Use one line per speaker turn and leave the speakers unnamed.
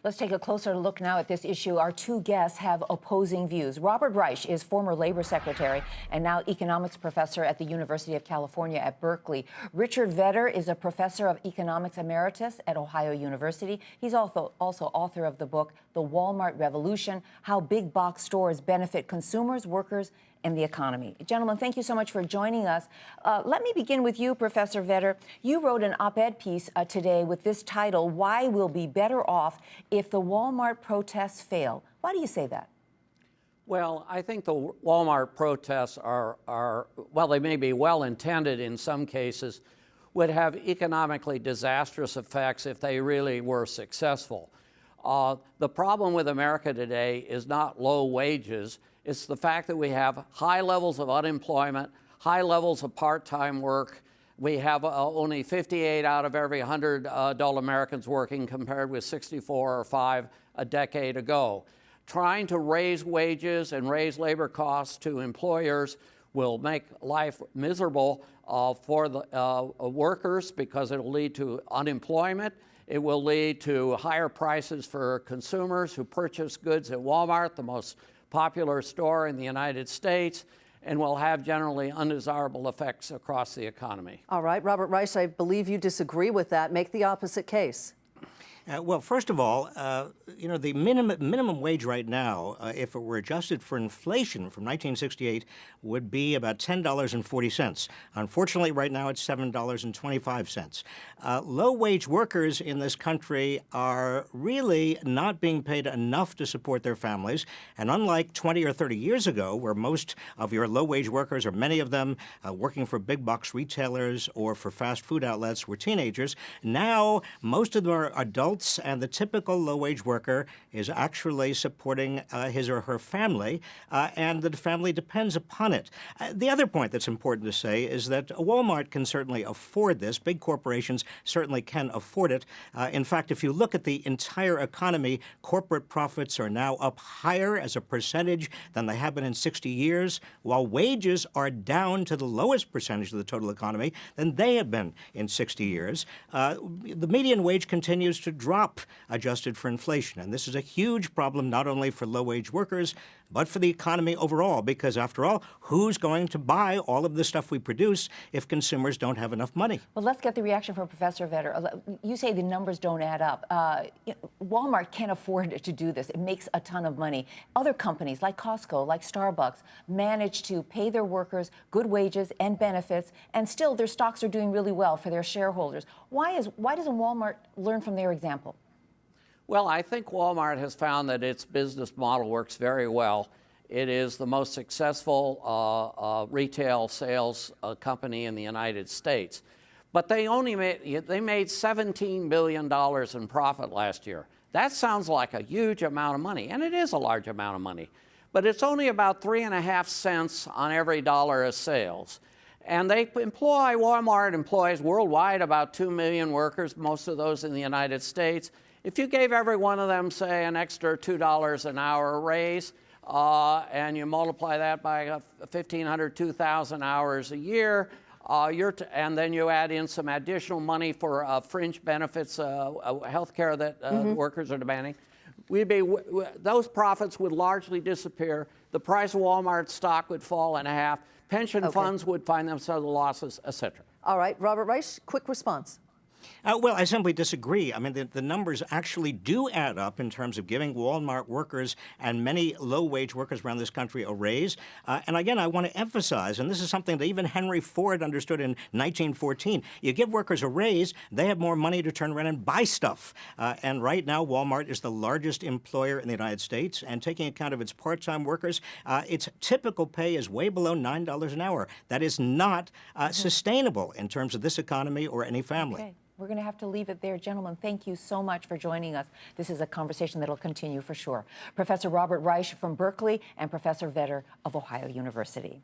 Let's take a closer look now at this issue. Our two guests have opposing views. Robert Reich is former labor secretary and now economics professor at the University of California at Berkeley. Richard Vedder is a professor of economics emeritus at Ohio University. He's also author of the book, The Wal-Mart Revolution: How Big Box Stores Benefit Consumers, Workers, and the Economy. Gentlemen, thank you so much for joining us. Let me begin with you, Professor Vedder. You wrote an op-ed piece today with this title, Why We'll Be Better Off If the Wal-Mart Protests Fail. Why do you say that?
Well, I think the Walmart protests are, while they may be well-intended in some cases, would have economically disastrous effects if they really were successful. The problem with America today is not low wages. It's the fact that we have high levels of unemployment, high levels of part-time work. We have only 58 out of every 100 adult Americans working, compared with 64 or 5 a decade ago. Trying to raise wages and raise labor costs to employers will make life miserable for the workers, because it will lead to unemployment. It will lead to higher prices for consumers who purchase goods at Walmart, the most popular store in the United States, and will have generally undesirable effects across the economy.
All right, Robert Reich, I believe you disagree with that. Make the opposite case.
Well, first of all, the minimum wage right now, if it were adjusted for inflation from 1968, would be about $10.40. Unfortunately, right now it's $7.25. Low-wage workers in this country are really not being paid enough to support their families. And unlike 20 or 30 years ago, where most of your low-wage workers, or many of them working for big-box retailers or for fast food outlets, were teenagers, now most of them are adults. And the typical low-wage worker is actually supporting his or her family, and the family depends upon it. The other point that's important to say is that Walmart can certainly afford this. Big corporations certainly can afford it. In fact, if you look at the entire economy, corporate profits are now up higher as a percentage than they have been in 60 years, while wages are down to the lowest percentage of the total economy than they have been in 60 years. The median wage continues to drop adjusted for inflation. And this is a huge problem not only for low-wage workers, but for the economy overall, because after all, who's going to buy all of the stuff we produce if consumers don't have enough money?
Well, let's get the reaction from Professor Vedder. You say the numbers don't add up. Walmart can't afford to do this. It makes a ton of money. Other companies like Costco, like Starbucks, manage to pay their workers good wages and benefits, and still their stocks are doing really well for their shareholders. Why doesn't Walmart learn from their example?
Well, I think Walmart has found that its business model works very well. It is the most successful retail sales company in the United States. But they made $17 billion in profit last year. That sounds like a huge amount of money, and it is a large amount of money. But it's only about 3.5 cents on every dollar of sales. And Walmart employs worldwide about 2 million workers, most of those in the United States. If you gave every one of them, say, an extra $2 an hour raise, and you multiply that by 1,500, 2,000 hours a year, and then you add in some additional money for fringe benefits, health care that workers are demanding, those profits would largely disappear. The price of Walmart stock would fall in half. Pension funds would find themselves losses, et cetera.
All right, Robert Reich, quick response.
Well, I simply disagree. I mean, the numbers actually do add up in terms of giving Walmart workers and many low-wage workers around this country a raise. And again, I want to emphasize, and this is something that even Henry Ford understood in 1914, you give workers a raise, they have more money to turn around and buy stuff. And right now, Walmart is the largest employer in the United States, and taking account of its part-time workers, its typical pay is way below $9 an hour. That is not sustainable in terms of this economy or any family.
Okay. We're going to have to leave it there. Gentlemen, thank you so much for joining us. This is a conversation that will continue for sure. Professor Robert Reich from Berkeley and Professor Vedder of Ohio University.